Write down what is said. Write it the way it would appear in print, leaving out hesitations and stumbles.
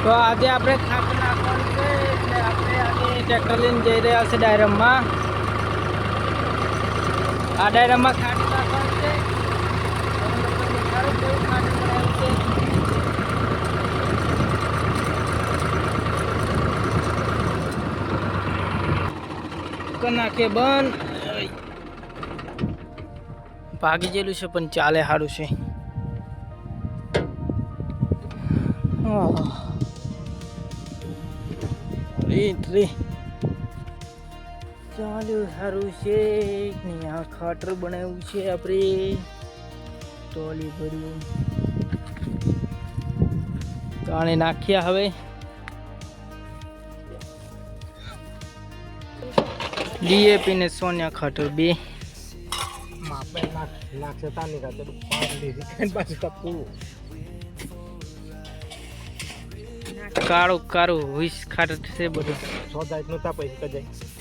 તો આજે આપણે ખાતર નાખવાનું છે એટલે આપણે આજે ટ્રેક્ટર લઈને જઈ રહ્યા છે ડાયરમમાં. આ ડાયરમમાં ખાતર નાખવાનું છે. નાખે બંધ ભાગી ગયેલું છે પણ ચાલે સારું છે. ચાલ્યું સારું છે. આ ખાતર બનાવ્યું છે આપણે ટોલી ભર્યું કાણે નાખ્યા. હવે ડીએપી ને સોનિયા ખાતર બે કાળું કાળું વીસ ખાતર છે બધું. 100 પૈસા જાય.